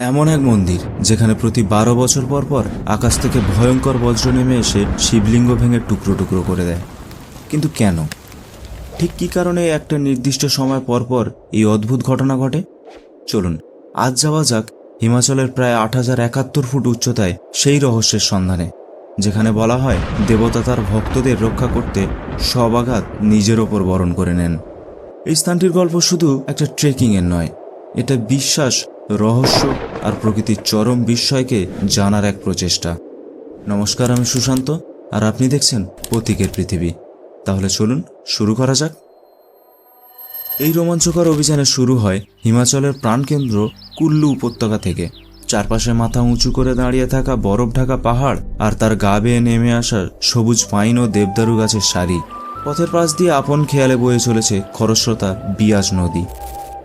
এমন এক মন্দির যেখানে প্রতি 12 বছর পর পর আকাশ থেকে ভয়ঙ্কর বজ্র নেমে এসে শিবলিঙ্গ ভেঙে টুকরো টুকরো করে দেয়। কিন্তু কেন, ঠিক কী কারণে একটা নির্দিষ্ট সময় পর পর এই অদ্ভুত ঘটনা ঘটে? চলুন আজ যাওয়া যাক হিমাচলের প্রায় 8071 ফুট উচ্চতায় সেই রহস্যের সন্ধানে, যেখানে বলা হয় দেবতা তার ভক্তদের রক্ষা করতে সব আঘাত নিজের ওপর বরণ করে নেন। এই স্থানটির গল্প শুধু একটা ট্রেকিংয়ের নয়, এটা বিশ্বাস, রহস্য আর প্রকৃতির চরম বিস্ময়কে জানার এক প্রচেষ্টা। নমস্কার, আমি সুশান্ত আর আপনি দেখছেন প্রতীকের পৃথিবী। তাহলে চলুন শুরু করা যাক। এই রোমাঞ্চকর অভিযানে শুরু হয় হিমাচলের প্রাণকেন্দ্র কুল্লু উপত্যকা থেকে। চারপাশে মাথা উঁচু করে দাঁড়িয়ে থাকা বরফ ঢাকা পাহাড় আর তার গা বেয়ে নেমে আসা সবুজ পাইন ও দেবদারু গাছের সারি। পথের পাশ দিয়ে আপন খেয়ালে বয়ে চলেছে খরস্রোতা বিয়াস নদী।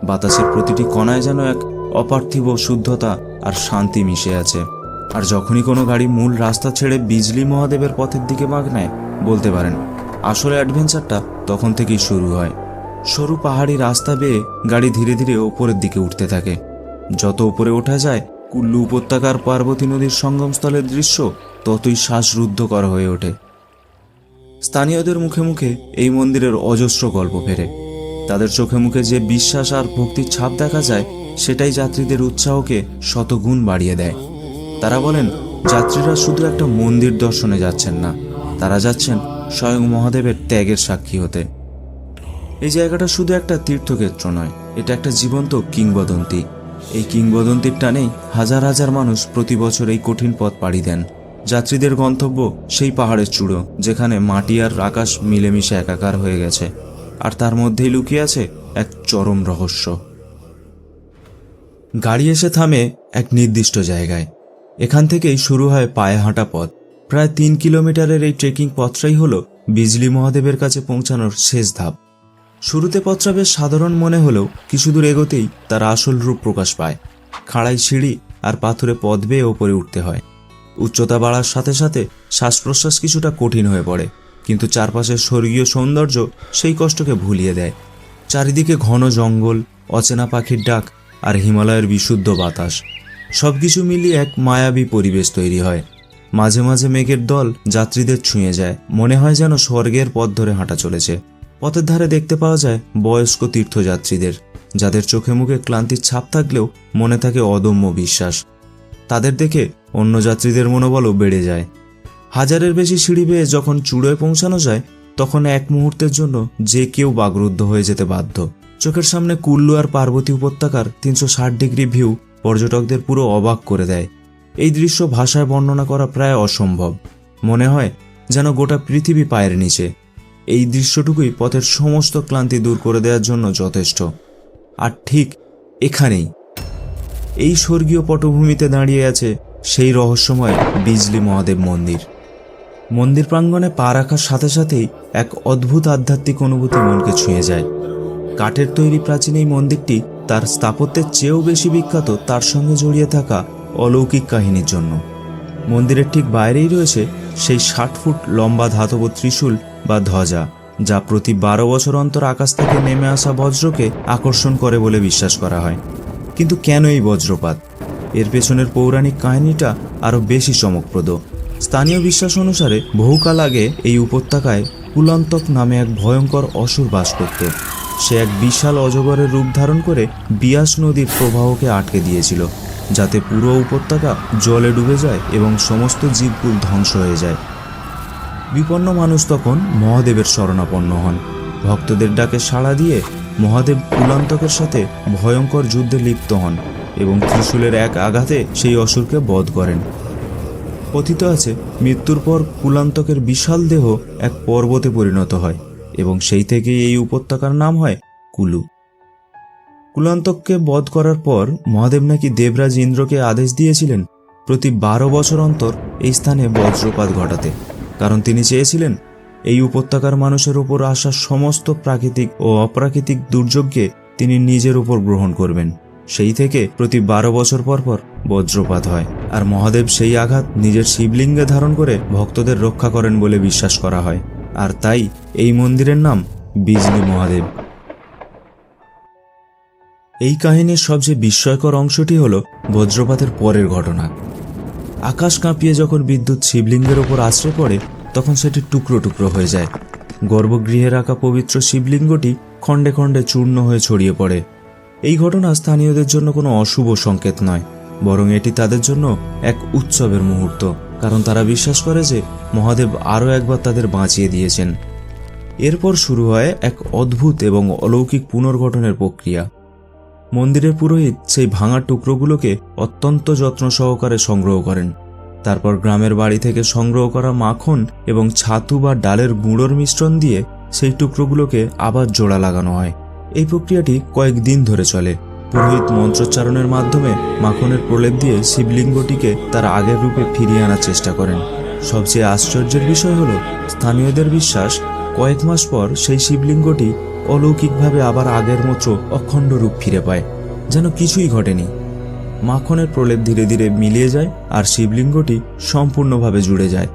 বাতাসের প্রতিটি কণায় যেন এক অপার্থিব শুদ্ধতা আর শান্তি মিশে আছে। আর যখনই কোনো গাড়ি মূল রাস্তা ছেড়ে বিজলি মহাদেবের পথের দিকে বাঁক নেয়, বলতে পারেন আসলে অ্যাডভেঞ্চারটা তখন থেকেই শুরু হয়। সরু পাহাড়ি রাস্তা বেয়ে গাড়ি ধীরে ধীরে ওপরের দিকে উঠতে থাকে। যত উপরে ওঠা যায়, কুল্লু উপত্যকার পার্বতী নদীর সঙ্গমস্থলের দৃশ্য ততই শ্বাসরুদ্ধকর হয়ে ওঠে। স্থানীয়দের মুখে মুখে এই মন্দিরের অজস্র গল্প ফেরে। তাদের চোখে মুখে যে বিশ্বাস আর ভক্তির ছাপ দেখা যায়, সেটাই যাত্রীদের উৎসাহকে শতগুণ বাড়িয়ে দেয়। তারা বলেন, যাত্রীরা শুধু একটা মন্দির দর্শনে যাচ্ছেন না, তারা যাচ্ছেন স্বয়ং মহাদেবের ত্যাগের সাক্ষী হতে। এই জায়গাটা শুধু একটা তীর্থক্ষেত্র নয়, এটা একটা জীবন্ত কিংবদন্তি। এই কিংবদন্তির টানেই হাজার হাজার মানুষ প্রতি বছর এই কঠিন পথ পাড়ি দেন। যাত্রীদের গন্তব্য সেই পাহাড়ের চূড়ো, যেখানে মাটি আর আকাশ মিলেমিশে একাকার হয়ে গেছে, আর তার মধ্যেই লুকিয়ে আছে এক চরম রহস্য। গাড়ি এসে থামে এক নির্দিষ্ট জায়গায়। এখান থেকেই শুরু হয় পায়ে হাঁটা পথ। প্রায় 3 কিলোমিটারের এই ট্রেকিং পথটাই হলো বিজলি মহাদেবের কাছে পৌঁছানোর শেষ ধাপ। শুরুতে পথটা বেশ সাধারণ মনে হলেও কিছু দূর এগোতেই তার আসল রূপ প্রকাশ পায়। খাড়াই সিঁড়ি আর পাথুরে পথ বেয়ে ওপরে উঠতে হয়। উচ্চতা বাড়ার সাথে সাথে শ্বাস প্রশ্বাস কিছুটা কঠিন হয়ে পড়ে, কিন্তু চারপাশের স্বর্গীয় সৌন্দর্য সেই কষ্টকে ভুলিয়ে দেয়। চারিদিকে ঘন জঙ্গল, অচেনা পাখির ডাক আর হিমালয়ের বিশুদ্ধ বাতাস, সবকিছু মিলিয়ে এক মায়াবী পরিবেশ তৈরি হয়। মাঝে মাঝে মেঘের দল যাত্রীদের ছুঁয়ে যায়, মনে হয় যেন স্বর্গের পথ ধরে হাঁটা চলেছে। পথের ধারে দেখতে পাওয়া যায় বয়স্ক তীর্থযাত্রীদের, যাদের চোখে মুখে ক্লান্তির ছাপ থাকলেও মনে থাকে অদম্য বিশ্বাস। তাদের দেখে অন্য যাত্রীদের মনোবলও বেড়ে যায়। হাজারের বেশি সিঁড়ি বেয়ে যখন চূড়োয় পৌঁছানো যায়, তখন এক মুহূর্তের জন্য যে কেউ বাকরুদ্ধ হয়ে যেতে বাধ্য। চোখের সামনে কুল্লু আর পার্বতী উপত্যকার 360 ডিগ্রি ভিউ পর্যটকদের পুরো অবাক করে দেয়। এই দৃশ্য ভাষায় বর্ণনা করা প্রায় অসম্ভব। মনে হয় যেন গোটা পৃথিবী পায়ের নিচে। এই দৃশ্যটুকুই পথের সমস্ত ক্লান্তি দূর করে দেওয়ার জন্য যথেষ্ট। আর ঠিক এখানেই, এই স্বর্গীয় পটভূমিতে দাঁড়িয়ে আছে সেই রহস্যময় বিজলি মহাদেব মন্দির। মন্দির প্রাঙ্গণে পা রাখার সাথে সাথেই এক অদ্ভুত আধ্যাত্মিক অনুভূতি মনকে ছুঁয়ে যায়। কাঠের তৈরি প্রাচীন এই মন্দিরটি তার স্থাপত্যের চেয়েও বেশি বিখ্যাত তার সঙ্গে জড়িয়ে থাকা অলৌকিক কাহিনীর জন্য। মন্দিরের ঠিক বাইরেই রয়েছে সেই 60 ফুট লম্বা ধাতব ত্রিশূল বা ধ্বজা, যা প্রতি 12 বছর অন্তর আকাশ থেকে নেমে আসা বজ্রকে আকর্ষণ করে বলে বিশ্বাস করা হয়। কিন্তু কেন এই বজ্রপাত? এর পেছনের পৌরাণিক কাহিনীটা আরও বেশি চমকপ্রদ। স্থানীয় বিশ্বাস অনুসারে বহুকাল আগে এই উপত্যকায় কুলান্তক নামে এক ভয়ঙ্কর অসুর বাস করত। সে এক বিশাল অজগরের রূপ ধারণ করে বিয়াস নদীর প্রবাহকে আটকে দিয়েছিল, যাতে পুরো উপত্যকা জলে ডুবে যায় এবং সমস্ত জীবকুল ধ্বংস হয়ে যায়। বিপন্ন মানুষ তখন মহাদেবের শরণাপন্ন হন। ভক্তদের ডাকে সাড়া দিয়ে মহাদেব কুলান্তকের সাথে ভয়ঙ্কর যুদ্ধে লিপ্ত হন এবং ত্রিশূলের এক আঘাতে সেই অসুরকে বধ করেন। কথিত আছে, মৃত্যুর পর কুলান্তকের বিশাল দেহ এক পর্বতে পরিণত হয় এবং সেই থেকেই এই উপত্যকার নাম হয় কুলু। কুলান্তককে বধ করার পর মহাদেব নাকি দেবরাজ ইন্দ্রকে আদেশ দিয়েছিলেন প্রতি 12 বছর অন্তর এই স্থানে বজ্রপাত ঘটাতে, কারণ তিনি চেয়েছিলেন এই উপত্যকার মানুষের উপর আসা সমস্ত প্রাকৃতিক ও অপ্রাকৃতিক দুর্যোগকে তিনি নিজের উপর গ্রহণ করবেন। সেই থেকে প্রতি 12 বছর পর পর বজ্রপাত হয়, আর মহাদেব সেই আঘাত নিজের শিবলিঙ্গে ধারণ করে ভক্তদের রক্ষা করেন বলে বিশ্বাস করা হয়। আর তাই এই মন্দিরের নাম বিজলি মহাদেব। এই কাহিনীর সবচেয়ে বিস্ময়কর অংশটি হল বজ্রপাতের পরের ঘটনা। আকাশ কাঁপিয়ে যখন বিদ্যুৎ শিবলিঙ্গের ওপর আছড়ে পড়ে তখন সেটি টুকরো টুকরো হয়ে যায়। গর্ভগৃহে রাখা পবিত্র শিবলিঙ্গটি খণ্ডে খণ্ডে চূর্ণ হয়ে ছড়িয়ে পড়ে। এই ঘটনা স্থানীয়দের জন্য কোনো অশুভ সংকেত নয়, বরং এটি তাদের জন্য এক উৎসবের মুহূর্ত, কারণ তারা বিশ্বাস করে যে মহাদেব আরও একবার তাদের বাঁচিয়ে দিয়েছেন। এরপর শুরু হয় এক অদ্ভুত এবং অলৌকিক পুনর্গঠনের প্রক্রিয়া। মন্দিরের পুরোহিত সেই ভাঙা টুকরোগুলোকে অত্যন্ত যত্ন সহকারে সংগ্রহ করেন। তারপর গ্রামের বাড়ি থেকে সংগ্রহ করা মাখন এবং ছাতু বা ডালের গুঁড়োর মিশ্রণ দিয়ে সেই টুকরোগুলোকে আবার জোড়া লাগানো হয়। এই প্রক্রিয়াটি কয়েকদিন ধরে চলে। পুরোহিত মন্ত্রোচ্চারণের মাধ্যমে মাখনের প্রলেপ দিয়ে শিবলিঙ্গটিকে তার আগের রূপে ফিরিয়ে আনার চেষ্টা করেন। সবচেয়ে আশ্চর্যের বিষয় হল স্থানীয়দের বিশ্বাস কয়েক মাস পর সেই শিবলিঙ্গটি অলৌকিকভাবে আবার আগের মতো অখণ্ড রূপ ফিরে পায়, যেন কিছুই ঘটেনি। মাখনের প্রলেপ ধীরে ধীরে মিলিয়ে যায় আর শিবলিঙ্গটি সম্পূর্ণভাবে জুড়ে যায়।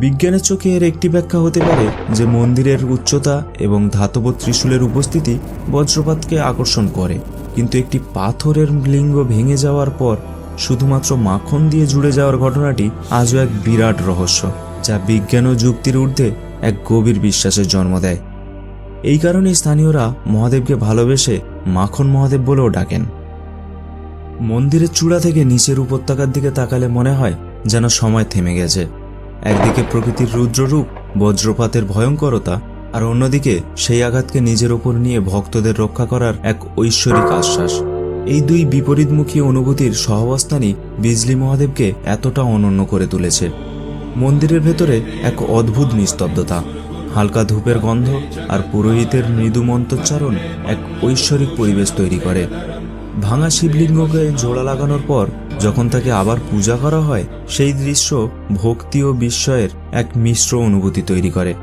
বিজ্ঞানের চোখে এর একটি ব্যাখ্যা হতে পারে যে মন্দিরের উচ্চতা এবং ধাতব ত্রিশূলের উপস্থিতি বজ্রপাতকে আকর্ষণ করে, কিন্তু একটি পাথরের লিঙ্গ ভেঙে যাওয়ার পর শুধুমাত্র মাখন দিয়ে জুড়ে যাওয়ার ঘটনাটি আজও এক বিরাট রহস্য, যা বিজ্ঞান ও যুক্তির ঊর্ধ্বে এক গভীর বিশ্বাসের জন্ম দেয়। এই কারণে স্থানীয়রা মহাদেবকে ভালোবেসে মাখন মহাদেব বলেও ডাকেন। মন্দিরের চূড়া থেকে নিচের উপত্যকার দিকে তাকালে মনে হয় যেন সময় থেমে গেছে। একদিকে প্রকৃতির রুদ্ররূপ, বজ্রপাতের ভয়ঙ্করতা, আর অন্যদিকে সেই আঘাতকে নিজের ওপর নিয়ে ভক্তদের রক্ষা করার এক ঐশ্বরিক আশ্বাস। এই দুই বিপরীতমুখী অনুভূতির সহাবস্থানই বিজলি মহাদেবকে এতটা অনন্য করে তুলেছে। মন্দিরের ভেতরে এক অদ্ভুত নিস্তব্ধতা, হালকা ধূপের গন্ধ আর পুরোহিতের মৃদু মন্ত্রোচ্চারণ এক ঐশ্বরিক পরিবেশ তৈরি করে। ভাঙা শিবলিঙ্গকে জোড়া লাগানোর পর যখন তাকে আবার পূজা করা হয়, সেই দৃশ্য ভক্তি ও বিস্ময়ের এক মিশ্র অনুভূতি তৈরি করে।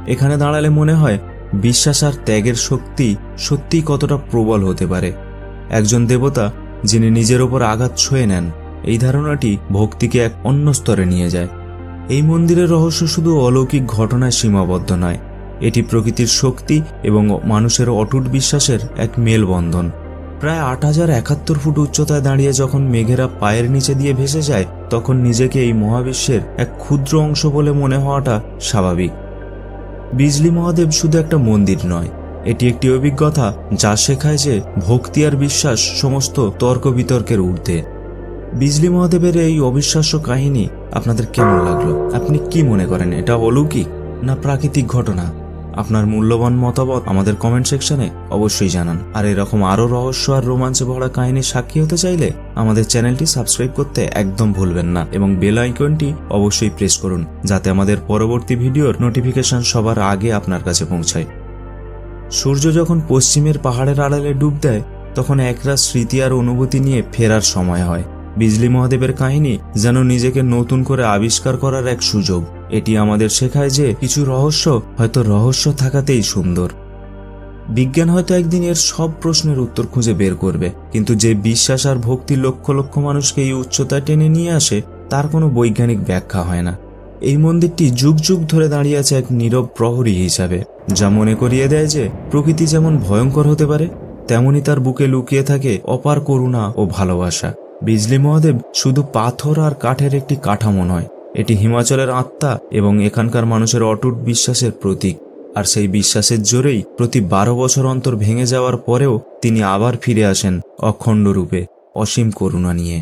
এখানে দাঁড়ালে মনে হয় বিশ্বাস আর ত্যাগের শক্তি সত্যিই কতটা প্রবল হতে পারে। একজন দেবতা যিনি নিজের ওপর আঘাত ছুঁয়ে নেন, এই ধারণাটি ভক্তিকে এক অন্য স্তরে নিয়ে যায়। এই মন্দিরের রহস্য শুধু অলৌকিক ঘটনায় সীমাবদ্ধ নয়, এটি প্রকৃতির শক্তি এবং মানুষের অটুট বিশ্বাসের এক মেলবন্ধন। প্রায় ৮,০৭১ ফুট উচ্চতায় দাঁড়িয়ে যখন মেঘেরা পায়ের নিচে দিয়ে ভেসে যায়, তখন নিজেকে এই মহাবিশ্বের এক ক্ষুদ্র অংশ বলে মনে হওয়াটা স্বাভাবিক। বিজলি মহাদেব শুধু একটা মন্দির নয়, এটি একটি অভিজ্ঞতা যা শেখায় যে ভক্তি আর বিশ্বাস সমস্ত তর্ক বিতর্কের ঊর্ধ্বে। বিজলি মহাদেবের এই অবিশ্বাস্য কাহিনী আপনাদের কেমন লাগলো? আপনি কি মনে করেন, এটা অলৌকিক না প্রাকৃতিক ঘটনা? আপনার মূল্যবান মতামত আমাদের কমেন্ট সেকশনে অবশ্যই জানান। আর এরকম আরও রহস্য আর রোমাঞ্চে ভরা কাহিনীর সাক্ষী হতে চাইলে আমাদের চ্যানেলটি সাবস্ক্রাইব করতে একদম ভুলবেন না এবং বেল আইকনটি অবশ্যই প্রেস করুন, যাতে আমাদের পরবর্তী ভিডিওর নোটিফিকেশন সবার আগে আপনার কাছে পৌঁছায়। সূর্য যখন পশ্চিমের পাহাড়ের আড়ালে ডুব দেয়, তখন একরাশ স্মৃতি আর অনুভূতি নিয়ে ফেরার সময় হয়। বিজলি মহাদেবের কাহিনী যেন নিজেকে নতুন করে আবিষ্কার করার এক সুযোগ। এটি আমাদের শেখায় যে কিছু রহস্য হয়তো রহস্য থাকাতেই সুন্দর। বিজ্ঞান হয়তো একদিন এর সব প্রশ্নের উত্তর খুঁজে বের করবে, কিন্তু যে বিশ্বাস আর ভক্তি লক্ষ লক্ষ মানুষকে এই উচ্চতায় টেনে নিয়ে আসে, তার কোনো বৈজ্ঞানিক ব্যাখ্যা হয় না। এই মন্দিরটি যুগ যুগ ধরে দাঁড়িয়ে আছে এক নীরব প্রহরী হিসাবে, যা মনে করিয়ে দেয় যে প্রকৃতি যেমন ভয়ঙ্কর হতে পারে, তেমনি তার বুকে লুকিয়ে থাকে অপার করুণা ও ভালোবাসা। বিজলি মহাদেব শুধু পাথর আর কাঠের একটি কাঠামো নয়, এটি হিমাচলের আত্মা এবং এখানকার মানুষের অটুট বিশ্বাসের প্রতীক। আর সেই বিশ্বাসের জোরেই প্রতি 12 বছর অন্তর ভেঙে যাওয়ার পরেও তিনি আবার ফিরে আসেন অখণ্ড রূপে, অসীম করুণা নিয়ে।